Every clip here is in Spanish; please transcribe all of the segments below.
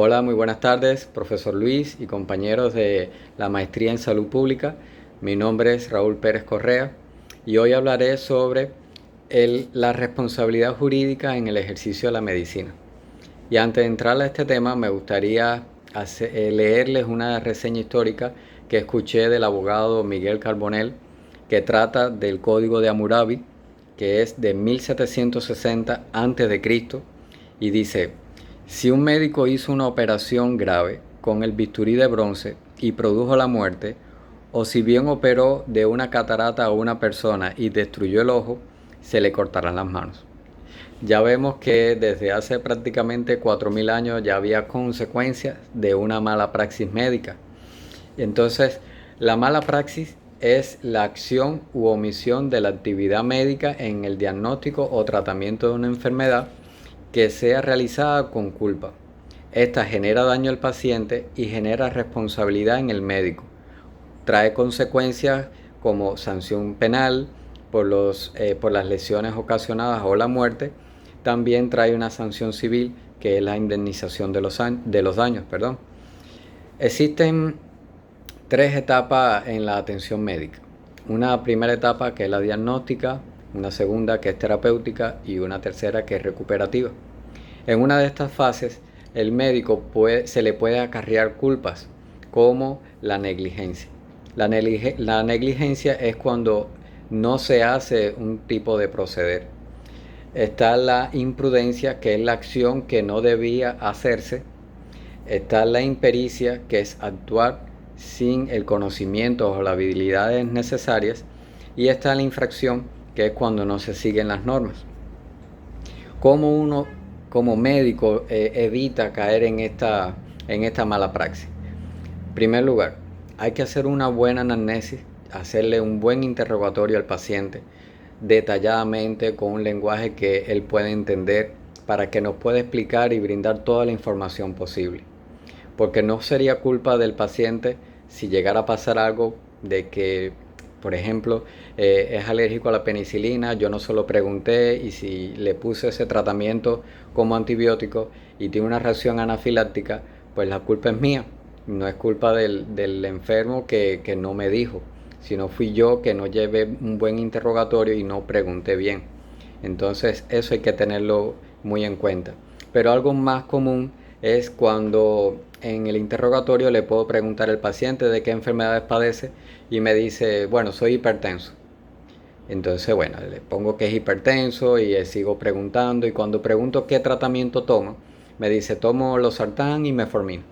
Hola, muy buenas tardes, profesor Luis y compañeros de la Maestría en Salud Pública. Mi nombre es Raúl Pérez Correa y hoy hablaré sobre la responsabilidad jurídica en el ejercicio de la medicina. Y antes de entrar a este tema, me gustaría leerles una reseña histórica que escuché del abogado Miguel Carbonell, que trata del Código de Hammurabi, que es de 1760 a.C., y dice: si un médico hizo una operación grave con el bisturí de bronce y produjo la muerte, o si bien operó de una catarata a una persona y destruyó el ojo, se le cortarán las manos. Ya vemos que desde hace prácticamente 4000 años ya había consecuencias de una mala praxis médica. Entonces, la mala praxis es la acción u omisión de la actividad médica en el diagnóstico o tratamiento de una enfermedad que sea realizada con culpa. Esta genera daño al paciente y genera responsabilidad en el médico. Trae consecuencias como sanción penal por las lesiones ocasionadas o la muerte. También trae una sanción civil, que es la indemnización de los daños. Existen tres etapas en la atención médica. Una primera etapa, que es la diagnóstica, una segunda, que es terapéutica, y una tercera, que es recuperativa. En una de estas fases, el médico se le puede acarrear culpas, como la negligencia. La negligencia es cuando no se hace un tipo de proceder. Está la imprudencia, que es la acción que no debía hacerse. Está la impericia, que es actuar sin el conocimiento o las habilidades necesarias. Y está la infracción, que es cuando no se siguen las normas. ¿Cómo uno como médico evita caer en esta mala praxis? En primer lugar, hay que hacer una buena anamnesis, hacerle un buen interrogatorio al paciente, detalladamente, con un lenguaje que él pueda entender, para que nos pueda explicar y brindar toda la información posible. Porque no sería culpa del paciente si llegara a pasar algo de que, por ejemplo, es alérgico a la penicilina, yo no se lo pregunté, y si le puse ese tratamiento como antibiótico y tiene una reacción anafiláctica, pues la culpa es mía. No es culpa del enfermo que no me dijo, sino fui yo que no llevé un buen interrogatorio y no pregunté bien. Entonces eso hay que tenerlo muy en cuenta. Pero algo más común es cuando en el interrogatorio le puedo preguntar al paciente de qué enfermedades padece y me dice: bueno, soy hipertenso. Entonces, bueno, le pongo que es hipertenso y sigo preguntando, y cuando pregunto qué tratamiento toma, me dice: tomo losartán y metformina.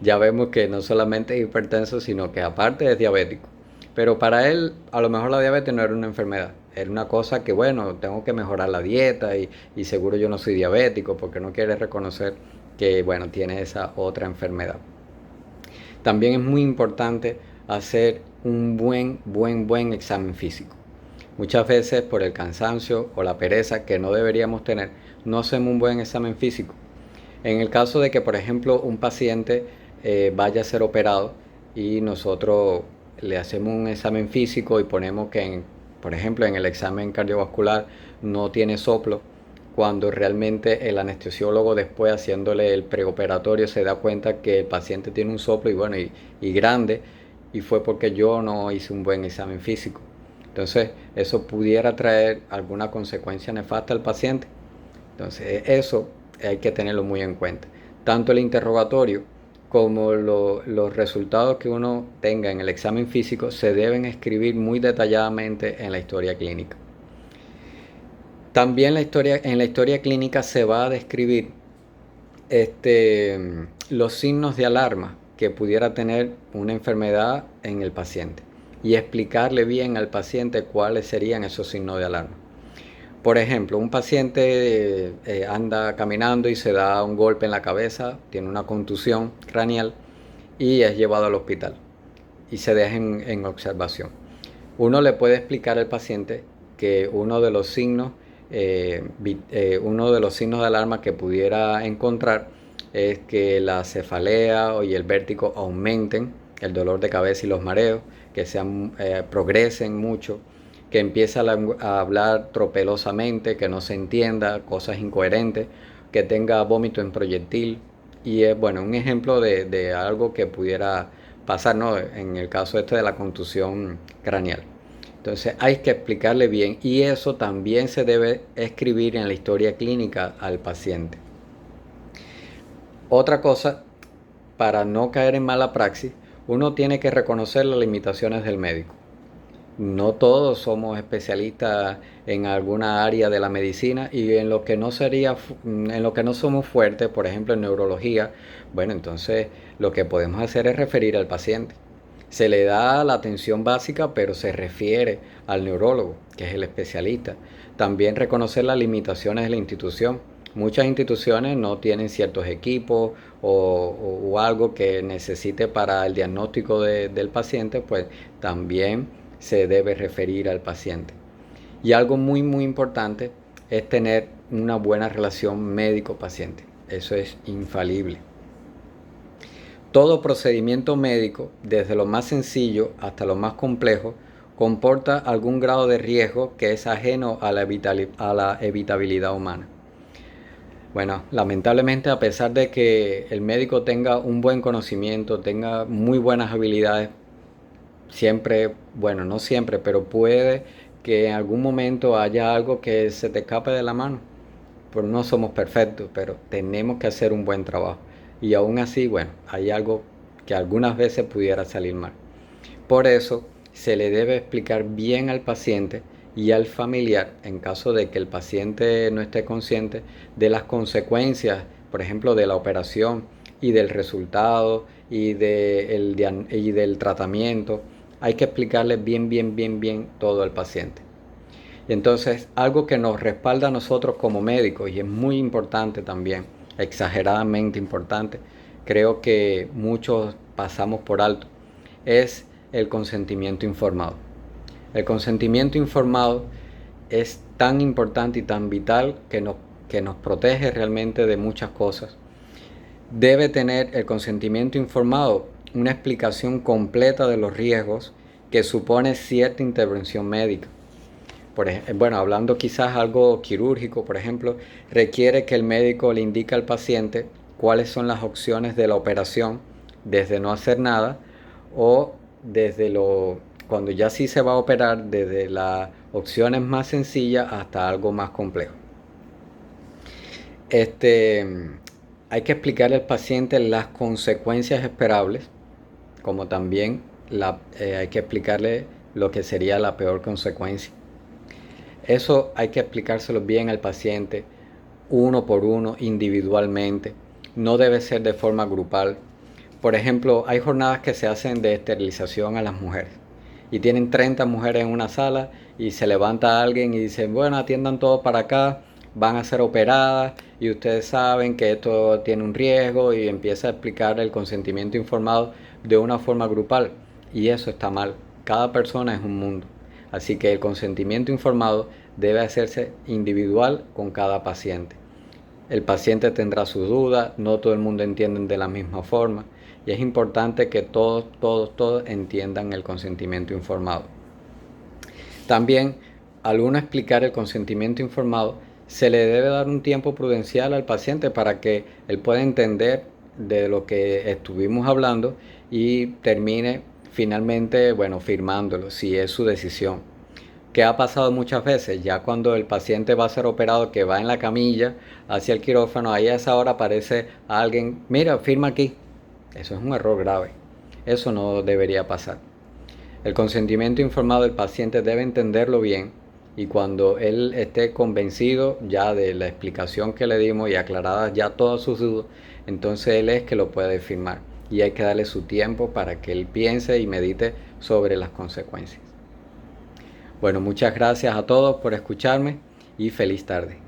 Ya vemos que no solamente es hipertenso, sino que aparte es diabético. Pero para él, a lo mejor la diabetes no era una enfermedad, era una cosa que, bueno, tengo que mejorar la dieta, y seguro yo no soy diabético, porque no quiere reconocer que, bueno, tiene esa otra enfermedad. También es muy importante hacer un buen examen físico. Muchas veces, por el cansancio o la pereza que no deberíamos tener, no hacemos un buen examen físico. En el caso de que, por ejemplo, un paciente vaya a ser operado y nosotros le hacemos un examen físico y ponemos que, por ejemplo, en el examen cardiovascular no tiene soplo, cuando realmente el anestesiólogo, después haciéndole el preoperatorio, se da cuenta que el paciente tiene un soplo, y grande, y fue porque yo no hice un buen examen físico. Entonces eso pudiera traer alguna consecuencia nefasta al paciente. Entonces eso hay que tenerlo muy en cuenta. Tanto el interrogatorio como los resultados que uno tenga en el examen físico se deben escribir muy detalladamente en la historia clínica. También en la historia clínica se va a describir los signos de alarma que pudiera tener una enfermedad en el paciente, y explicarle bien al paciente cuáles serían esos signos de alarma. Por ejemplo, un paciente anda caminando y se da un golpe en la cabeza, tiene una contusión craneal y es llevado al hospital y se deja en observación. Uno le puede explicar al paciente que uno de los signos de alarma que pudiera encontrar es que la cefalea y el vértigo aumenten, el dolor de cabeza y los mareos, que progresen mucho, que empiece a hablar tropelosamente, que no se entienda, cosas incoherentes, que tenga vómito en proyectil, Y es, bueno, un ejemplo de algo que pudiera pasar, ¿no? En el caso este de la contusión craneal. Entonces hay que explicarle bien y eso también se debe escribir en la historia clínica al paciente. Otra cosa, para no caer en mala praxis, uno tiene que reconocer las limitaciones del médico. No todos somos especialistas en alguna área de la medicina y en lo que no somos fuertes, por ejemplo en neurología, bueno, entonces lo que podemos hacer es referir al paciente. Se le da la atención básica, pero se refiere al neurólogo, que es el especialista. También reconocer las limitaciones de la institución. Muchas instituciones no tienen ciertos equipos o algo que necesite para el diagnóstico del paciente, pues también se debe referir al paciente. Y algo muy muy importante es tener una buena relación médico-paciente. Eso es infalible. Todo procedimiento médico, desde lo más sencillo hasta lo más complejo, comporta algún grado de riesgo que es ajeno a la evitabilidad humana. Bueno, lamentablemente, a pesar de que el médico tenga un buen conocimiento, tenga muy buenas habilidades, siempre, bueno, no siempre, pero puede que en algún momento haya algo que se te escape de la mano. Pues no somos perfectos, pero tenemos que hacer un buen trabajo. Y aún así, bueno, hay algo que algunas veces pudiera salir mal. Por eso se le debe explicar bien al paciente y al familiar, en caso de que el paciente no esté consciente, de las consecuencias, por ejemplo, de la operación y del resultado y del tratamiento. Hay que explicarle bien todo al paciente. Y entonces, algo que nos respalda a nosotros como médicos, y es muy importante también, exageradamente importante, creo que muchos pasamos por alto, es el consentimiento informado. El consentimiento informado es tan importante y tan vital que nos protege realmente de muchas cosas. Debe tener el consentimiento informado una explicación completa de los riesgos que supone cierta intervención médica. Bueno, hablando quizás algo quirúrgico, por ejemplo, requiere que el médico le indique al paciente cuáles son las opciones de la operación, desde no hacer nada o cuando ya sí se va a operar, desde las opciones más sencillas hasta algo más complejo. Hay que explicarle al paciente las consecuencias esperables, como también hay que explicarle lo que sería la peor consecuencia. Eso hay que explicárselo bien al paciente, uno por uno, individualmente. No debe ser de forma grupal. Por ejemplo, hay jornadas que se hacen de esterilización a las mujeres. Y tienen 30 mujeres en una sala y se levanta alguien y dice, bueno, atiendan todos para acá, van a ser operadas y ustedes saben que esto tiene un riesgo y empieza a explicar el consentimiento informado de una forma grupal. Y eso está mal. Cada persona es un mundo. Así que el consentimiento informado debe hacerse individual con cada paciente. El paciente tendrá sus dudas, no todo el mundo entiende de la misma forma y es importante que todos entiendan el consentimiento informado. También, al uno explicar el consentimiento informado, se le debe dar un tiempo prudencial al paciente para que él pueda entender de lo que estuvimos hablando y termine finalmente, bueno, firmándolo, si es su decisión. ¿Qué ha pasado muchas veces? Ya cuando el paciente va a ser operado, que va en la camilla hacia el quirófano, ahí a esa hora aparece alguien, mira, firma aquí. Eso es un error grave. Eso no debería pasar. El consentimiento informado del paciente debe entenderlo bien y cuando él esté convencido ya de la explicación que le dimos y aclaradas ya todas sus dudas, entonces él es que lo puede firmar y hay que darle su tiempo para que él piense y medite sobre las consecuencias. Bueno, muchas gracias a todos por escucharme y feliz tarde.